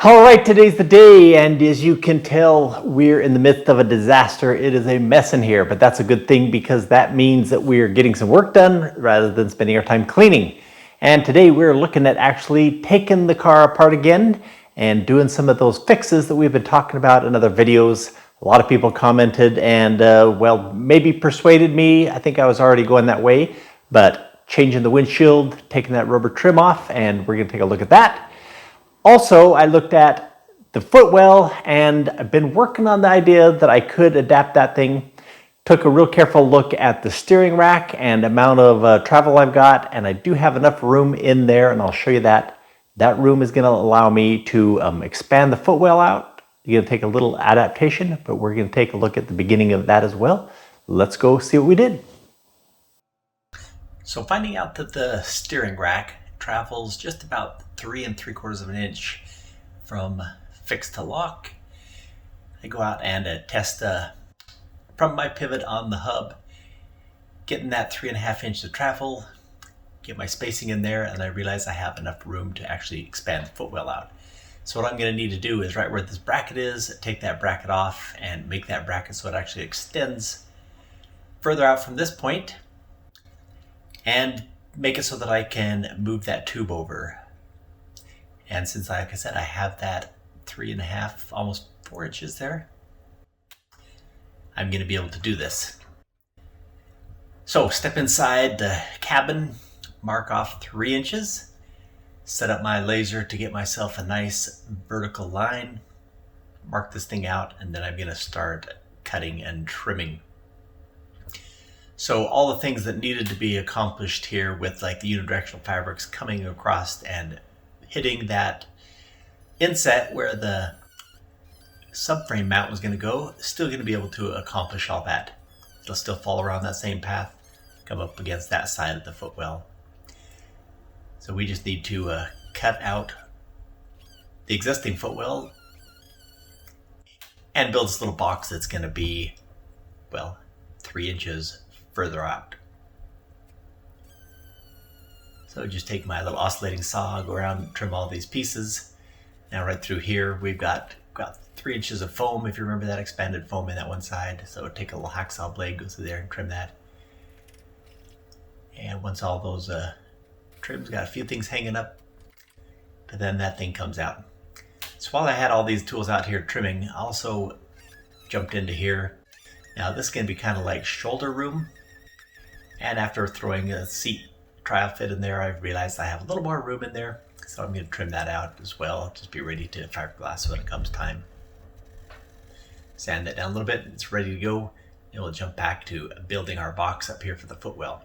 All right, today's the day, and as you can tell, we're in the midst of a disaster. It is a mess in here, but that's a good thing because that means that we're getting some work done rather than spending our time cleaning. And today we're looking at actually taking the car apart again and doing some of those fixes that we've been talking about in other videos. A lot of people commented and, well, maybe persuaded me. I think I was already going that way, but changing the windshield, taking that rubber trim off, and we're going to take a look at that. Also, I looked at the Footwell and I've been working on the idea that I could adapt that thing. Took a real careful look at the steering rack and amount of travel I've got, and I do have enough room in there, and I'll show you that. That room is going to allow me to expand the Footwell out. You're going to take a little adaptation, but we're going to take a look at the beginning of that as well. Let's go see what we did. So finding out that the steering rack travels just about 3 3/4 of an inch from fixed to lock. I go out and test from my pivot on the hub, getting that 3.5 inches of travel, get my spacing in there, and I realize I have enough room to actually expand the Footwell out. So what I'm going to need to do is right where this bracket is, take that bracket off and make that bracket so it actually extends further out from this point, and make it so that I can move that tube over. And since, like I said, I have that 3.5, almost 4 inches there, I'm going to be able to do this. So step inside the cabin, mark off 3 inches, set up my laser to get myself a nice vertical line, mark this thing out, and then I'm going to start cutting and trimming. So all the things that needed to be accomplished here with like the unidirectional fabrics coming across and hitting that inset where the subframe mount was going to go, still going to be able to accomplish all that. It'll still fall around that same path, come up against that side of the Footwell. So we just need to cut out the existing Footwell and build this little box that's going to be, well, 3 inches further out. So just take my little oscillating saw, go around and trim all these pieces. Now right through here we've got 3 inches of foam, if you remember that expanded foam in that one side. So take a little hacksaw blade, go through there and trim that. And once all those trims, got a few things hanging up, but then that thing comes out. So while I had all these tools out here trimming, I also jumped into here. Now this is going to be kind of like shoulder room. And after throwing a seat trial fit in there, I realized I have a little more room in there. So I'm going to trim that out as well. Just be ready to fiberglass when it comes time. Sand that down a little bit. It's ready to go. And we'll jump back to building our box up here for the Footwell.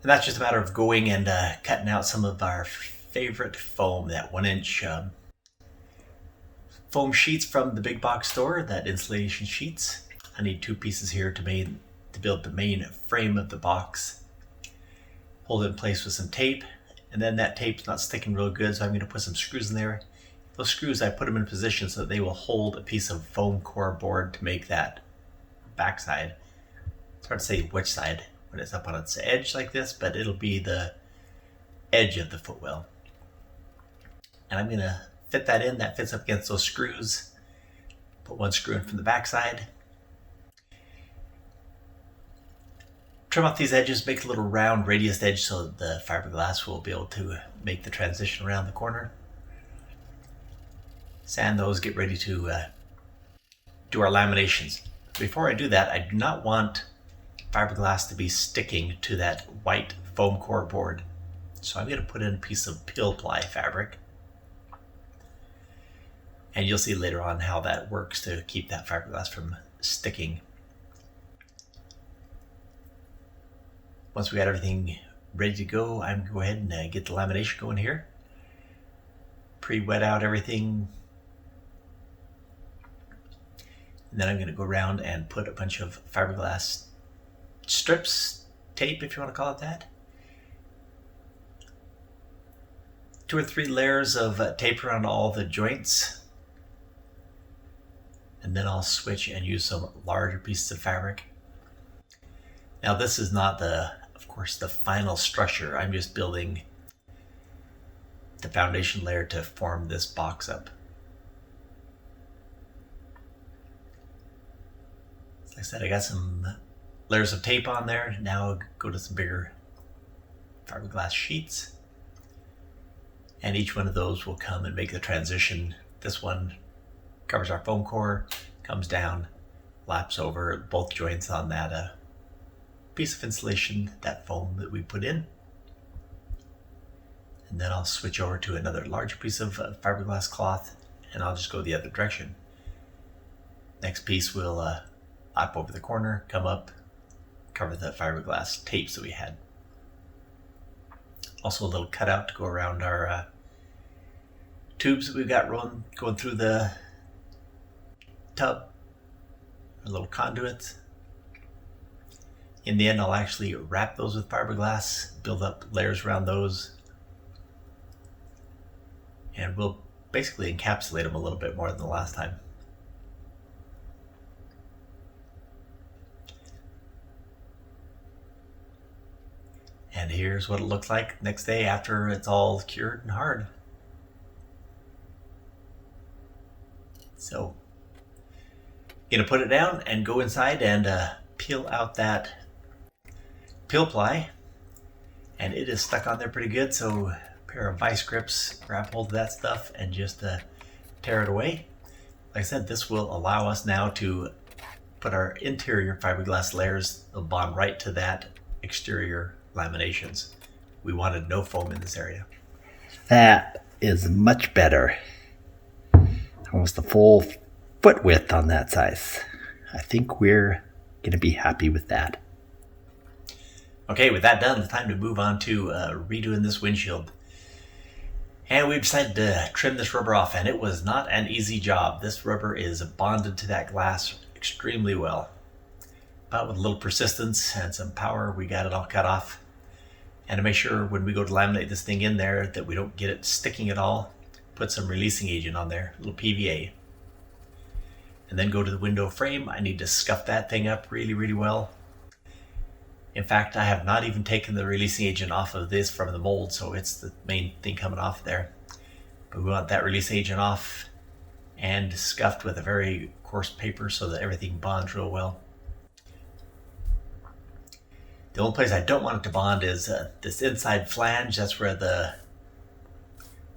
And that's just a matter of going and cutting out some of our favorite foam, that 1 inch foam sheets from the big box store, that insulation sheets. I need 2 pieces here to build the main frame of the box. Hold it in place with some tape, and then that tape's not sticking real good, so I'm going to put some screws in there. Those screws, I put them in position so that they will hold a piece of foam core board to make that backside. It's hard to say which side when it's up on its edge like this, but it'll be the edge of the Footwell. And I'm going to fit that in. That fits up against those screws. Put 1 screw in from the backside. Trim off these edges, make a little round radius edge so the fiberglass will be able to make the transition around the corner. Sand those, get ready to do our laminations. Before I do that, I do not want fiberglass to be sticking to that white foam core board. So I'm going to put in a piece of peel ply fabric. And you'll see later on how that works to keep that fiberglass from sticking. Once we got everything ready to go, I'm going to go ahead and get the lamination going here. Pre-wet out everything. And then I'm going to go around and put a bunch of fiberglass strips, tape if you want to call it that. 2 or 3 layers of tape around all the joints. And then I'll switch and use some larger pieces of fabric. Now this is not of course, the final structure. I'm just building the foundation layer to form this box up. Like I said, I got some layers of tape on there. Now go to some bigger fiberglass sheets. And each one of those will come and make the transition. This one covers our foam core, comes down, laps over both joints on that piece of insulation, that foam that we put in. And then I'll switch over to another larger piece of fiberglass cloth, and I'll just go the other direction. Next piece will lap over the corner, come up, cover the fiberglass tapes that we had. Also a little cutout to go around our tubes that we've got going through the tub, our little conduits. In the end, I'll actually wrap those with fiberglass, build up layers around those, and we'll basically encapsulate them a little bit more than the last time. And here's what it looks like next day after it's all cured and hard. So, gonna put it down and go inside and peel out that peel ply. And it is stuck on there pretty good, so a pair of vice grips, grab hold of that stuff and just tear it away. Like I said, this will allow us now to put our interior fiberglass layers, they'll bond right to that exterior laminations. We wanted no foam in this area. That is much better. Almost the full foot width on that size. I think we're going to be happy with that. Okay, with that done, it's time to move on to redoing this windshield. And we decided to trim this rubber off, and it was not an easy job. This rubber is bonded to that glass extremely well. But with a little persistence and some power, we got it all cut off. And to make sure when we go to laminate this thing in there that we don't get it sticking at all, put some releasing agent on there, a little PVA. And then go to the window frame. I need to scuff that thing up really, really well. In fact, I have not even taken the releasing agent off of this from the mold, so it's the main thing coming off there. But we want that release agent off and scuffed with a very coarse paper so that everything bonds real well. The only place I don't want it to bond is this inside flange. That's where the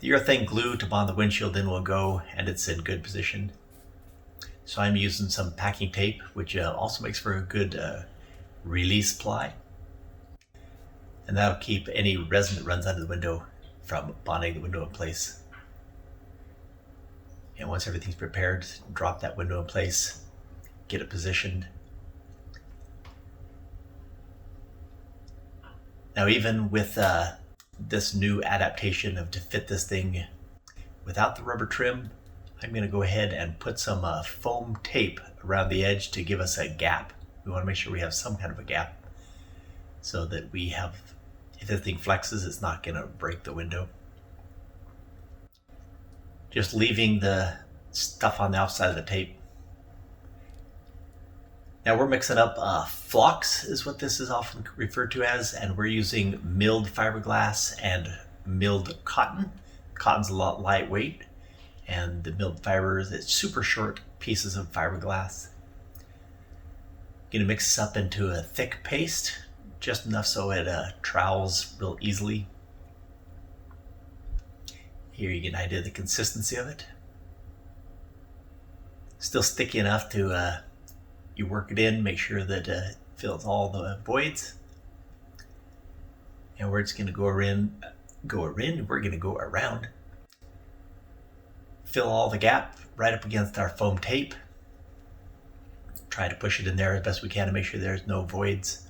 urethane glue to bond the windshield in will go, and it's in good position. So I'm using some packing tape, which also makes for a good release ply. And that'll keep any resin that runs under the window from bonding the window in place. And once everything's prepared, drop that window in place, get it positioned. Now, even with this new adaptation to fit this thing without the rubber trim, I'm going to go ahead and put some foam tape around the edge to give us a gap. We want to make sure we have some kind of a gap so that we have, if this thing flexes, it's not going to break the window. Just leaving the stuff on the outside of the tape. Now we're mixing up flocks is what this is often referred to as, and we're using milled fiberglass and milled cotton. Cotton's a lot lightweight, and the milled fibers, it's super short pieces of fiberglass. Gonna mix this up into a thick paste, just enough so it trowels real easily. Here you get an idea of the consistency of it. Still sticky enough to you work it in, make sure that it fills all the voids. And we're just going to go we're going to go around. Fill all the gap right up against our foam tape. Try to push it in there as best we can to make sure there's no voids.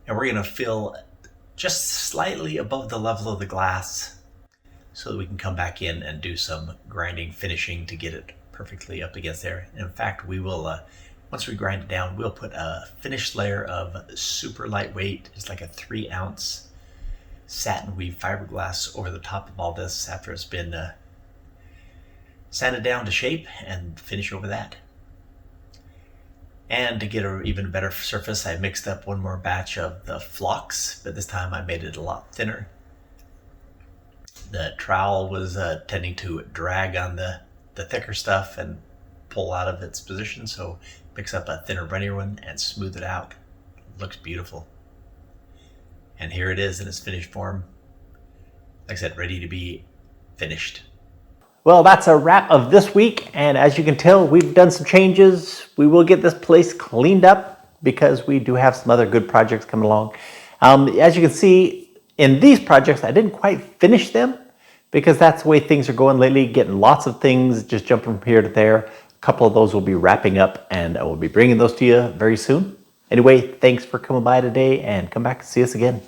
And we're going to fill just slightly above the level of the glass so that we can come back in and do some grinding, finishing to get it perfectly up against there. And in fact, we will, once we grind it down, we'll put a finished layer of super lightweight, just like a 3-ounce satin weave fiberglass over the top of all this after it's been sanded down to shape, and finish over that. And to get an even better surface, I mixed up one more batch of the flocks, but this time I made it a lot thinner. The trowel was tending to drag on the thicker stuff and pull out of its position, so mix up a thinner, runnier one and smooth it out. It looks beautiful. And here it is in its finished form. Like I said, ready to be finished. Well, that's a wrap of this week, and as you can tell, we've done some changes. We will get this place cleaned up because we do have some other good projects coming along. As you can see, in these projects, I didn't quite finish them because that's the way things are going lately, getting lots of things, just jumping from here to there. A couple of those will be wrapping up, and I will be bringing those to you very soon. Anyway, thanks for coming by today, and come back and see us again.